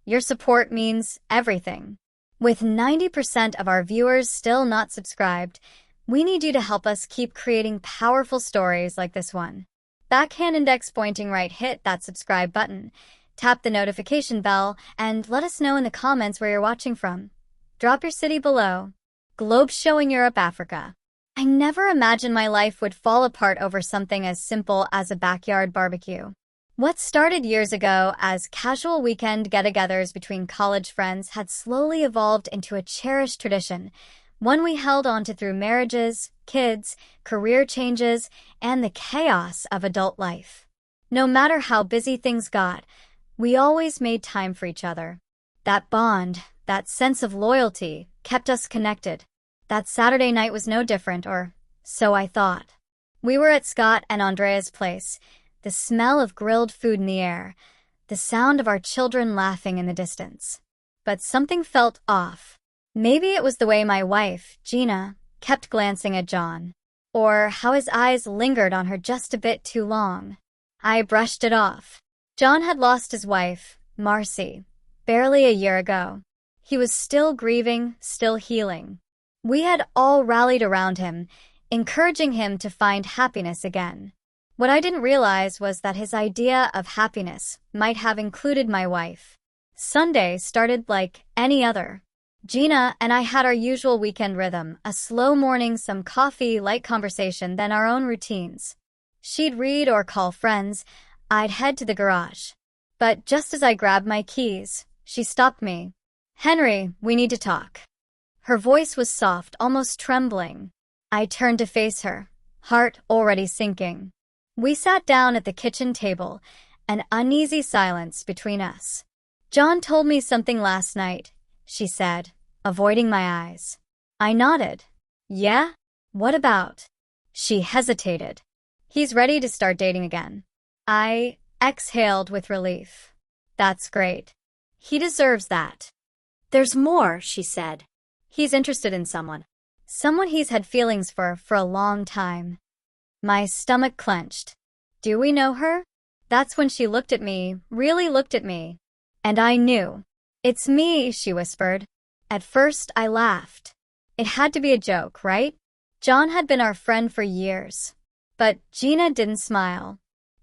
Your support means everything. With 90% of our viewers still not subscribed, we need you to help us keep creating powerful stories like this one. Backhand index pointing right, hit that subscribe button, tap the notification bell, and let us know in the comments where you're watching from. Drop your city below. Globe showing Europe, Africa. I never imagined my life would fall apart over something as simple as a backyard barbecue. What started years ago as casual weekend get-togethers between college friends had slowly evolved into a cherished tradition, one we held onto through marriages, kids, career changes, and the chaos of adult life. No matter how busy things got, we always made time for each other. That bond, that sense of loyalty, kept us connected. That Saturday night was no different, or so I thought. We were at Scott and Andrea's place, the smell of grilled food in the air, the sound of our children laughing in the distance. But something felt off. Maybe it was the way my wife, Gina, kept glancing at John, or how his eyes lingered on her just a bit too long. I brushed it off. John had lost his wife, Marcy, barely a year ago. He was still grieving, still healing. We had all rallied around him, encouraging him to find happiness again. What I didn't realize was that his idea of happiness might have included my wife. Sunday started like any other. Gina and I had our usual weekend rhythm, a slow morning, some coffee, light conversation, then our own routines. She'd read or call friends. I'd head to the garage. But just as I grabbed my keys, she stopped me. "Henry, we need to talk." Her voice was soft, almost trembling. I turned to face her, heart already sinking. We sat down at the kitchen table, an uneasy silence between us. "John told me something last night," she said, avoiding my eyes. I nodded. "Yeah? What about?" She hesitated. "He's ready to start dating again." I exhaled with relief. "That's great. He deserves that." "There's more," she said. "He's interested in someone. Someone he's had feelings for a long time." My stomach clenched. "Do we know her?" That's when she looked at me, really looked at me. And I knew. "It's me," she whispered. At first, I laughed. It had to be a joke, right? John had been our friend for years. But Gina didn't smile.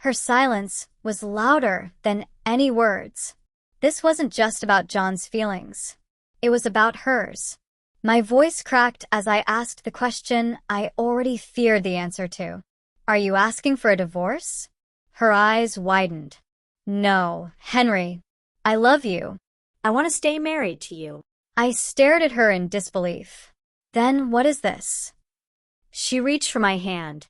Her silence was louder than any words. This wasn't just about John's feelings. It was about hers. My voice cracked as I asked the question I already feared the answer to. "Are you asking for a divorce?" Her eyes widened. "No, Henry. I love you. I want to stay married to you." I stared at her in disbelief. "Then what is this?" She reached for my hand.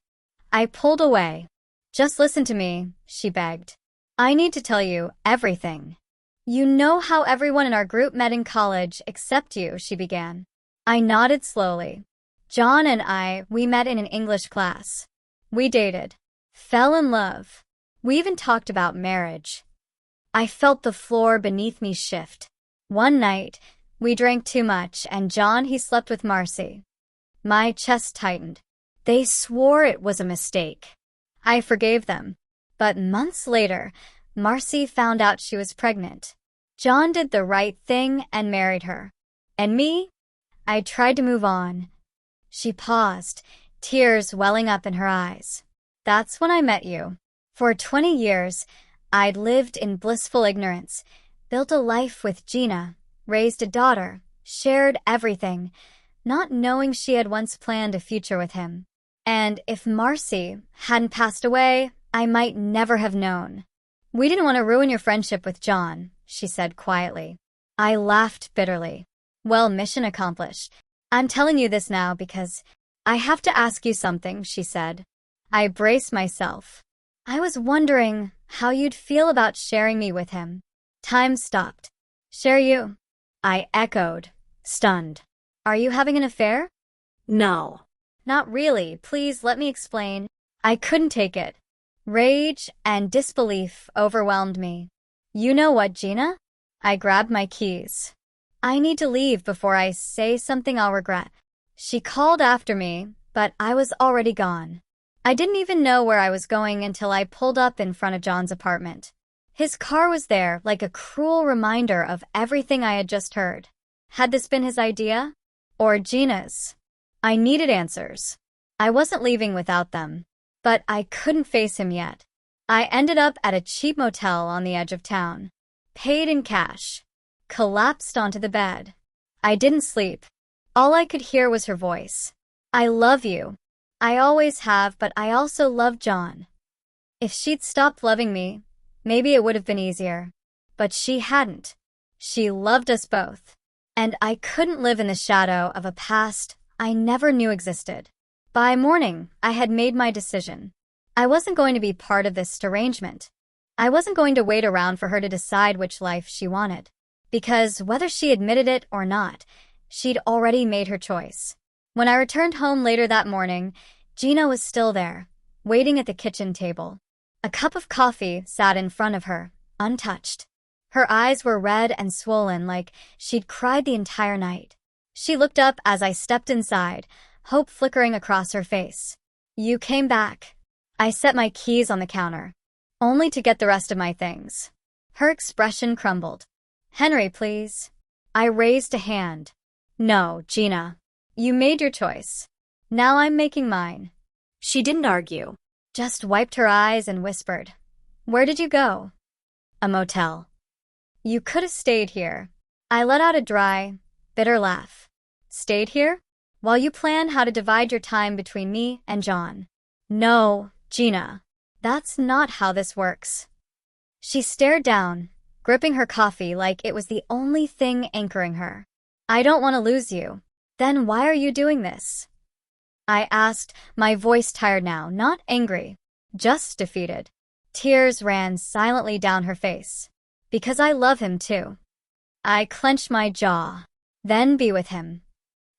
I pulled away. "Just listen to me," she begged. "I need to tell you everything." "You know how everyone in our group met in college except you," she began. I nodded slowly. "John and we met in an English class. We dated, fell in love. We even talked about marriage." I felt the floor beneath me shift. "One night, we drank too much, and John, he slept with Marcy." My chest tightened. They swore it was a mistake. I forgave them. But months later, Marcy found out she was pregnant. John did the right thing and married her. And me? I tried to move on. She paused, tears welling up in her eyes. "That's when I met you. For 20 years, I'd lived in blissful ignorance, built a life with Gina, raised a daughter, shared everything, not knowing she had once planned a future with him. And if Marcy hadn't passed away, I might never have known." "We didn't want to ruin your friendship with John," she said quietly. I laughed bitterly. "Well, mission accomplished. I'm telling you this now because I have to ask you something," she said. I braced myself. "I was wondering how you'd feel about sharing me with him." Time stopped. "Share you?" I echoed, stunned. "Are you having an affair?" "No." "Not really. Please let me explain." I couldn't take it. Rage and disbelief overwhelmed me. "You know what, Gina?" I grabbed my keys. "I need to leave before I say something I'll regret." She called after me, but I was already gone. I didn't even know where I was going until I pulled up in front of John's apartment. His car was there like a cruel reminder of everything I had just heard. Had this been his idea? Or Gina's? I needed answers. I wasn't leaving without them. But I couldn't face him yet. I ended up at a cheap motel on the edge of town. Paid in cash. Collapsed onto the bed. I didn't sleep. All I could hear was her voice. I love you. I always have, but I also love John. If she'd stopped loving me, maybe it would have been easier. But she hadn't. She loved us both. And I couldn't live in the shadow of a past I never knew existed. By morning, I had made my decision. I wasn't going to be part of this arrangement. I wasn't going to wait around for her to decide which life she wanted. Because whether she admitted it or not, she'd already made her choice. When I returned home later that morning, Gina was still there, waiting at the kitchen table. A cup of coffee sat in front of her, untouched. Her eyes were red and swollen like she'd cried the entire night. She looked up as I stepped inside, hope flickering across her face. You came back. I set my keys on the counter, only to get the rest of my things. Her expression crumbled. Henry, please. I raised a hand. No, Gina. You made your choice. Now I'm making mine. She didn't argue. Just wiped her eyes and whispered. Where did you go? A motel. You could have stayed here. I let out a dry, bitter laugh. Stayed here? While you plan how to divide your time between me and John. No, Gina. That's not how this works. She stared down, gripping her coffee like it was the only thing anchoring her. I don't want to lose you. Then why are you doing this? I asked, my voice tired now, not angry, just defeated. Tears ran silently down her face. Because I love him too. I clenched my jaw. Then be with him.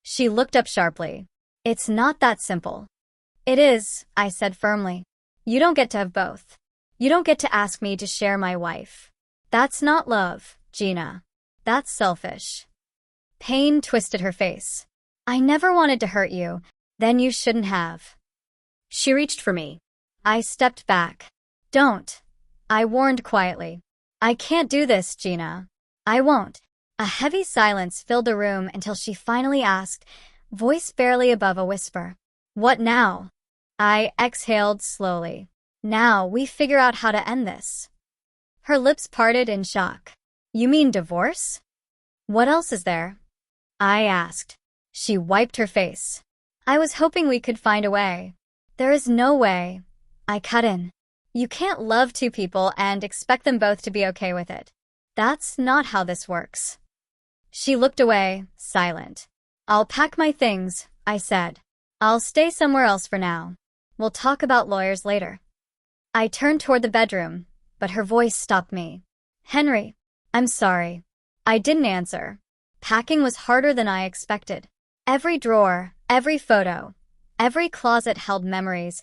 She looked up sharply. It's not that simple. It is, I said firmly. You don't get to have both. You don't get to ask me to share my wife. That's not love, Gina. That's selfish. Pain twisted her face. I never wanted to hurt you. Then you shouldn't have. She reached for me. I stepped back. Don't. I warned quietly. I can't do this, Gina. I won't. A heavy silence filled the room until she finally asked, voice barely above a whisper. What now? I exhaled slowly. Now we figure out how to end this. Her lips parted in shock. You mean divorce? What else is there? I asked. She wiped her face. I was hoping we could find a way. There is no way. I cut in. You can't love two people and expect them both to be okay with it. That's not how this works. She looked away, silent. I'll pack my things, I said. I'll stay somewhere else for now. We'll talk about lawyers later. I turned toward the bedroom, but her voice stopped me. Henry, I'm sorry. I didn't answer. Packing was harder than I expected. Every drawer, every photo, every closet held memories,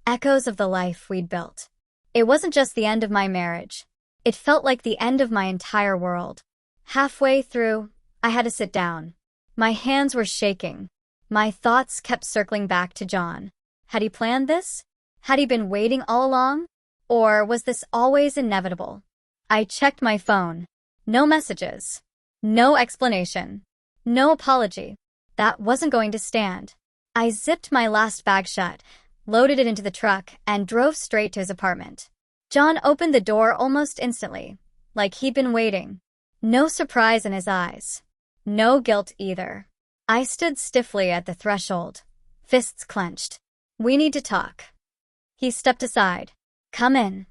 echoes of the life we'd built. It wasn't just the end of my marriage. It felt like the end of my entire world. Halfway through, I had to sit down. My hands were shaking. My thoughts kept circling back to John. Had he planned this? Had he been waiting all along? Or was this always inevitable? I checked my phone. No messages. No explanation. No apology. That wasn't going to stand. I zipped my last bag shut, loaded it into the truck, and drove straight to his apartment. John opened the door almost instantly, like he'd been waiting. No surprise in his eyes. No guilt either. I stood stiffly at the threshold, fists clenched. We need to talk. He stepped aside. Come in.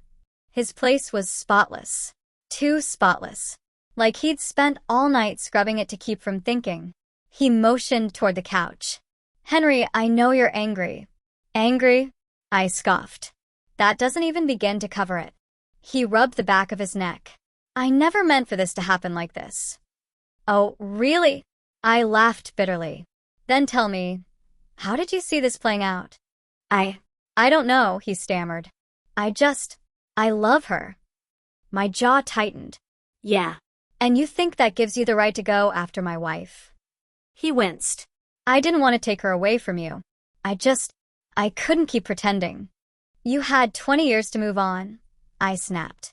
His place was spotless. Too spotless. Like he'd spent all night scrubbing it to keep from thinking. He motioned toward the couch. Henry, I know you're angry. Angry? I scoffed. That doesn't even begin to cover it. He rubbed the back of his neck. I never meant for this to happen like this. Oh, really? I laughed bitterly. Then tell me, how did you see this playing out? I don't know, he stammered. I love her. My jaw tightened. Yeah. And you think that gives you the right to go after my wife? He winced. I didn't want to take her away from you. I couldn't keep pretending. You had 20 years to move on, I snapped.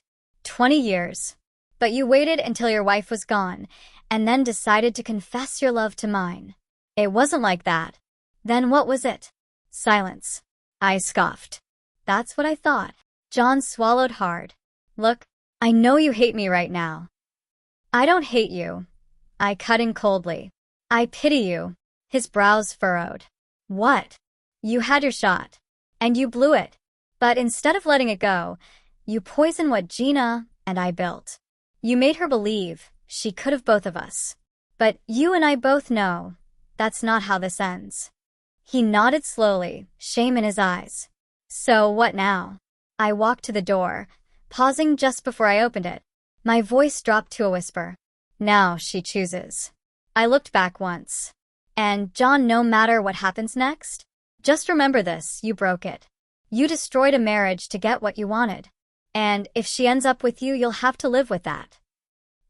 20 years. But you waited until your wife was gone, and then decided to confess your love to mine. It wasn't like that. Then what was it? Silence. I scoffed. That's what I thought. John swallowed hard. Look, I know you hate me right now. I don't hate you. I cut in coldly. I pity you. His brows furrowed. What? You had your shot. And you blew it. But instead of letting it go, you poisoned what Gina and I built. You made her believe she could have both of us. But you and I both know that's not how this ends. He nodded slowly, shame in his eyes. So what now? I walked to the door, pausing just before I opened it. My voice dropped to a whisper. Now she chooses. I looked back once. And John, no matter what happens next, just remember this, you broke it. You destroyed a marriage to get what you wanted. And if she ends up with you, you'll have to live with that.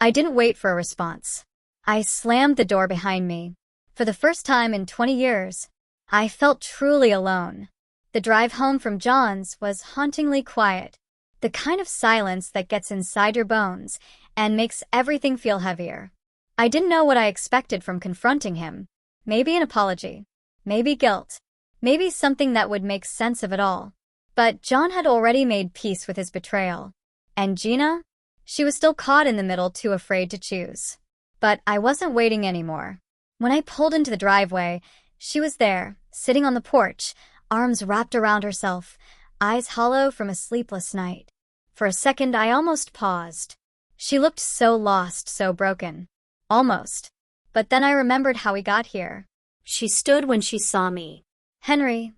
I didn't wait for a response. I slammed the door behind me. For the first time in 20 years, I felt truly alone. The drive home from John's was hauntingly quiet, the kind of silence that gets inside your bones and makes everything feel heavier. I didn't know what I expected from confronting him. Maybe an apology, maybe guilt, maybe something that would make sense of it all. But John had already made peace with his betrayal. And Gina? She was still caught in the middle, too afraid to choose. But I wasn't waiting anymore. When I pulled into the driveway, she was there, sitting on the porch, arms wrapped around herself, eyes hollow from a sleepless night. For a second, I almost paused. She looked so lost, so broken. Almost. But then I remembered how we got here. She stood when she saw me. Henry.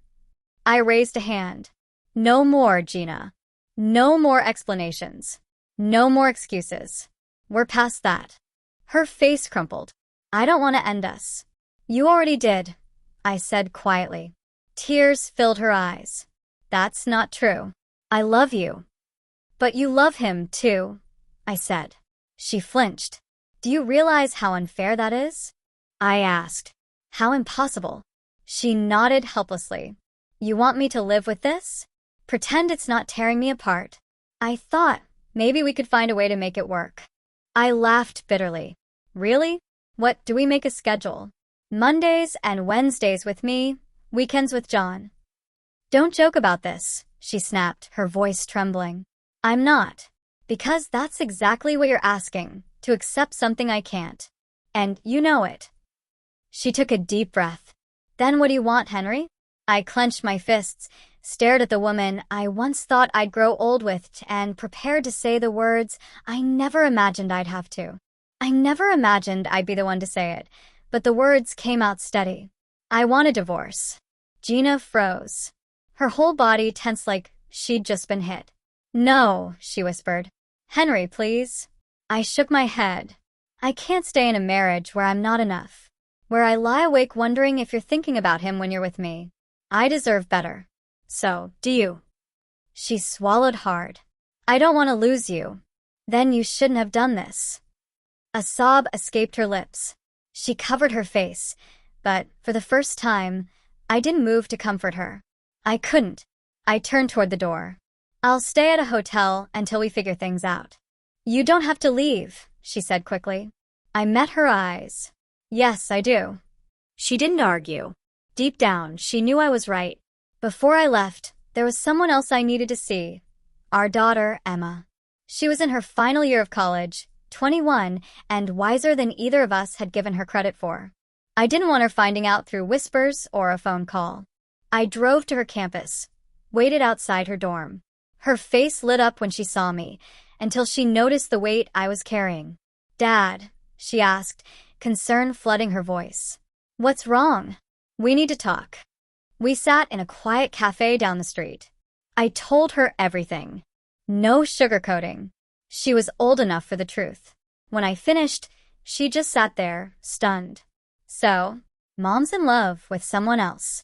I raised a hand. No more, Gina. No more explanations. No more excuses. We're past that. Her face crumpled. I don't want to end us. You already did, I said quietly. Tears filled her eyes. That's not true. I love you. But you love him, too, I said. She flinched. Do you realize how unfair that is? I asked. How impossible? She nodded helplessly. You want me to live with this? Pretend it's not tearing me apart. I thought maybe we could find a way to make it work. I laughed bitterly. Really? What, do we make a schedule? Mondays and Wednesdays with me, weekends with John. Don't joke about this, she snapped, her voice trembling. I'm not. Because that's exactly what you're asking, to accept something I can't. And you know it. She took a deep breath. Then what do you want, Henry? I clenched my fists, stared at the woman I once thought I'd grow old with, and prepared to say the words I never imagined I'd have to. I never imagined I'd be the one to say it, but the words came out steady. I want a divorce. Gina froze. Her whole body tensed like she'd just been hit. No, she whispered. Henry, please. I shook my head. I can't stay in a marriage where I'm not enough, where I lie awake wondering if you're thinking about him when you're with me. I deserve better. So, do you? She swallowed hard. I don't want to lose you. Then you shouldn't have done this. A sob escaped her lips. She covered her face, but for the first time, I didn't move to comfort her. I couldn't. I turned toward the door. I'll stay at a hotel until we figure things out. You don't have to leave, she said quickly. I met her eyes. Yes, I do. She didn't argue. Deep down, she knew I was right. Before I left, there was someone else I needed to see. Our daughter, Emma. She was in her final year of college, 21, and wiser than either of us had given her credit for. I didn't want her finding out through whispers or a phone call. I drove to her campus, waited outside her dorm. Her face lit up when she saw me, until she noticed the weight I was carrying. Dad, she asked, concern flooding her voice. What's wrong? We need to talk. We sat in a quiet cafe down the street. I told her everything. No sugarcoating. She was old enough for the truth. When I finished, she just sat there, stunned. So, Mom's in love with someone else.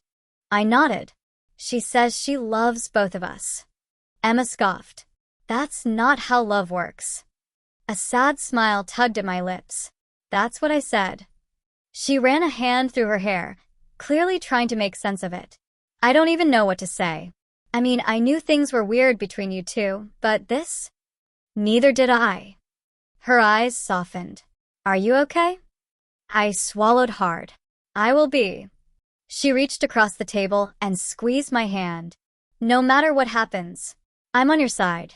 I nodded. She says she loves both of us. Emma scoffed. That's not how love works. A sad smile tugged at my lips. That's what I said. She ran a hand through her hair, clearly trying to make sense of it. I don't even know what to say. I mean, I knew things were weird between you two, but this? Neither did I. Her eyes softened. Are you okay? I swallowed hard. I will be. She reached across the table and squeezed my hand. No matter what happens, I'm on your side.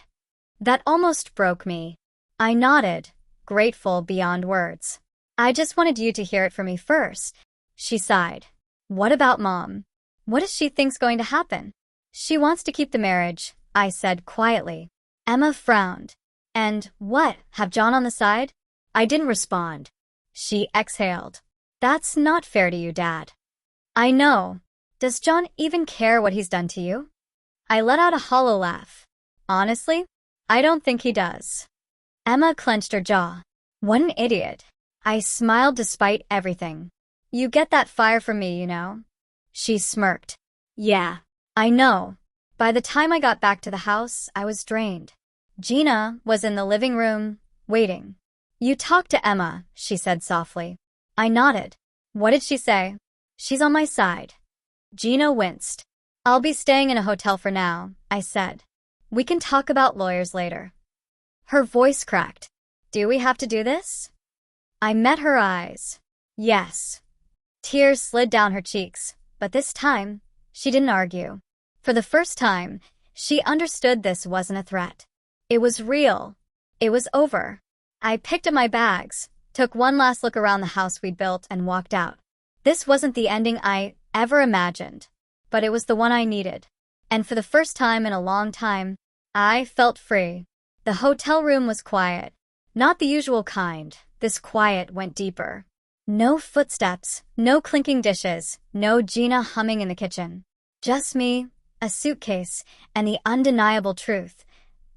That almost broke me. I nodded, grateful beyond words. I just wanted you to hear it from me first. She sighed. What about Mom? What does she think's going to happen? She wants to keep the marriage, I said quietly. Emma frowned. And what, have John on the side? I didn't respond. She exhaled. That's not fair to you, Dad. I know. Does John even care what he's done to you? I let out a hollow laugh. Honestly, I don't think he does. Emma clenched her jaw. What an idiot. I smiled despite everything. You get that fire from me, you know. She smirked. Yeah, I know. By the time I got back to the house, I was drained. Gina was in the living room, waiting. You talked to Emma, she said softly. I nodded. What did she say? She's on my side. Gina winced. I'll be staying in a hotel for now, I said. We can talk about lawyers later. Her voice cracked. Do we have to do this? I met her eyes. Yes. Tears slid down her cheeks, but this time, she didn't argue. For the first time, she understood this wasn't a threat. It was real. It was over. I picked up my bags, took one last look around the house we'd built, and walked out. This wasn't the ending I ever imagined, but it was the one I needed. And for the first time in a long time, I felt free. The hotel room was quiet. Not the usual kind. This quiet went deeper. No footsteps, no clinking dishes, no Gina humming in the kitchen. Just me, a suitcase, and the undeniable truth.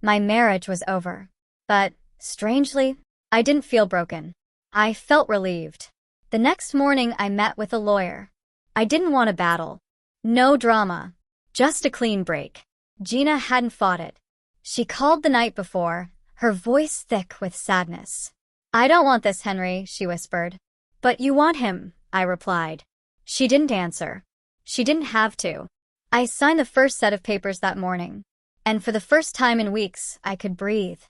My marriage was over. But, strangely, I didn't feel broken. I felt relieved. The next morning I met with a lawyer. I didn't want a battle. No drama. Just a clean break. Gina hadn't fought it. She called the night before, her voice thick with sadness. I don't want this, Henry, she whispered. But you want him, I replied. She didn't answer. She didn't have to. I signed the first set of papers that morning. And for the first time in weeks, I could breathe.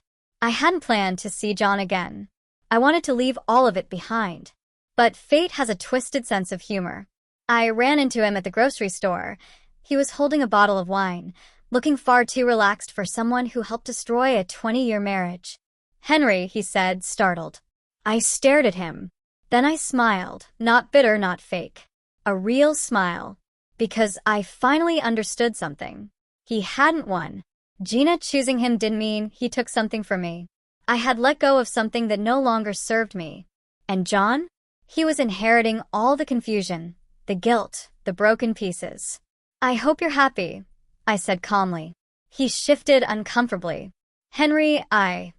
I hadn't planned to see John again. I wanted to leave all of it behind. But fate has a twisted sense of humor. I ran into him at the grocery store. He was holding a bottle of wine, looking far too relaxed for someone who helped destroy a 20-year marriage. Henry, he said, startled. I stared at him. Then I smiled, not bitter, not fake. A real smile. Because I finally understood something. He hadn't won. Gina choosing him didn't mean he took something from me. I had let go of something that no longer served me. And John? He was inheriting all the confusion, the guilt, the broken pieces. I hope you're happy, I said calmly. He shifted uncomfortably. Henry, I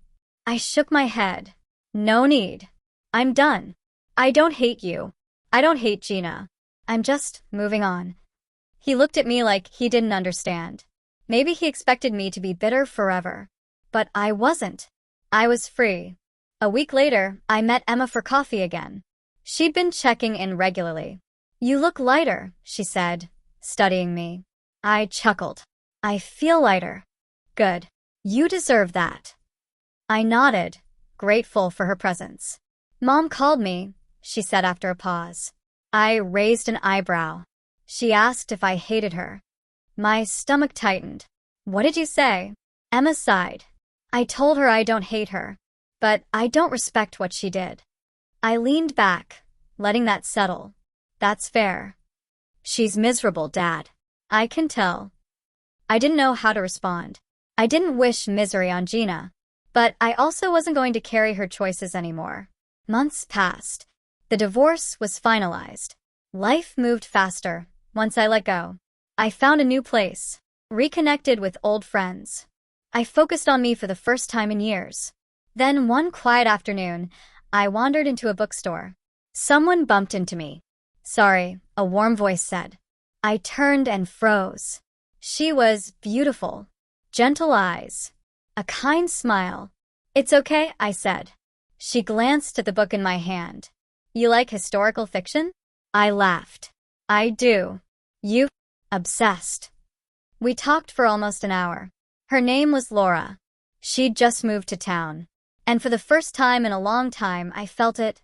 shook my head. No need. I'm done. I don't hate you. I don't hate Gina. I'm just moving on. He looked at me like he didn't understand. Maybe he expected me to be bitter forever. But I wasn't. I was free. A week later, I met Emma for coffee again. She'd been checking in regularly. You look lighter, she said, studying me. I chuckled. I feel lighter. Good. You deserve that. I nodded, grateful for her presence. Mom called me, she said after a pause. I raised an eyebrow. She asked if I hated her. My stomach tightened. What did you say? Emma sighed. I told her I don't hate her, but I don't respect what she did. I leaned back, letting that settle. That's fair. She's miserable, Dad. I can tell. I didn't know how to respond. I didn't wish misery on Gina, but I also wasn't going to carry her choices anymore. Months passed. The divorce was finalized. Life moved faster once I let go. I found a new place, reconnected with old friends. I focused on me for the first time in years. Then one quiet afternoon, I wandered into a bookstore. Someone bumped into me. Sorry, a warm voice said. I turned and froze. She was beautiful. Gentle eyes. A kind smile. It's okay, I said. She glanced at the book in my hand. You like historical fiction? I laughed. I do. You? Obsessed. We talked for almost an hour. Her name was Laura. She'd just moved to town. And for the first time in a long time, I felt it.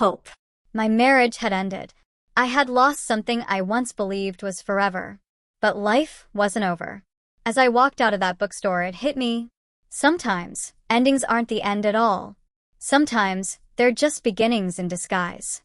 Hope. My marriage had ended. I had lost something I once believed was forever. But life wasn't over. As I walked out of that bookstore, it hit me. Sometimes, endings aren't the end at all. Sometimes, they're just beginnings in disguise.